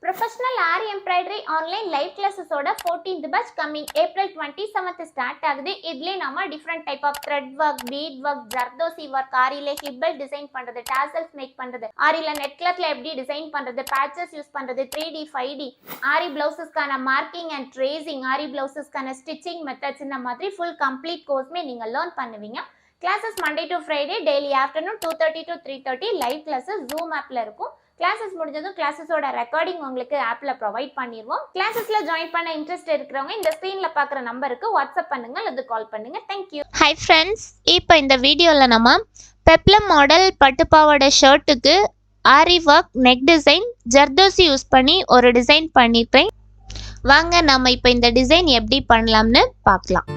Professional Ari Embroidery Online Live Classes oda 14th batch coming April 27th start ஆகுது. இதுல நாம different type of thread work, bead work, zardozi work, ஆரியில ஹிப்பல் design பண்றது, tassels make பண்றது, ஆரியில net கிளாத்ல எப்படி design பண்றது, patches யூஸ் பண்றது, 3D 5D, ஆரி பிளவுசஸ்க்கான மார்க்கிங் அண்ட் ட்ரேசிங், ஆரி பிளவுசஸ்க்கான ஸ்டிச்சிங் மெத்தட்ஸ், இந்த மாதிரி full complete கோர்ஸ்மே நீங்க லேர்ன் பண்ணுவீங்க. Classes Monday to Friday daily afternoon 2:30 to 3:30 live classes Zoom appல இருக்கும். கிளாஸஸ் முடிஞ்சதும் கிளாஸஸோட ரெக்கார்டிங் உங்களுக்கு ஆப்ல ப்ரொவைட் பண்ணிடுவோம். கிளாஸஸ்ல ஜாயின் பண்ண இன்ட்ரெஸ்ட் இருக்கிறவங்க இந்த ஸ்க்ரீன்ல பார்க்குற நம்பருக்கு வாட்ஸ்அப் பண்ணுங்க அல்லது கால் பண்ணுங்க. தேங்க்யூ. ஹாய் ஃப்ரெண்ட்ஸ், இப்போ இந்த வீடியோவில் நம்ம பெப்ளம் மாடல் பட்டுப்பாவோட ஷர்ட்டுக்கு aari work, neck design, zardozi use பண்ணி ஒரு டிசைன் பண்ணியிருப்பேன். வாங்க நம்ம இப்போ இந்த டிசைன் எப்படி பண்ணலாம்னு பார்க்கலாம்.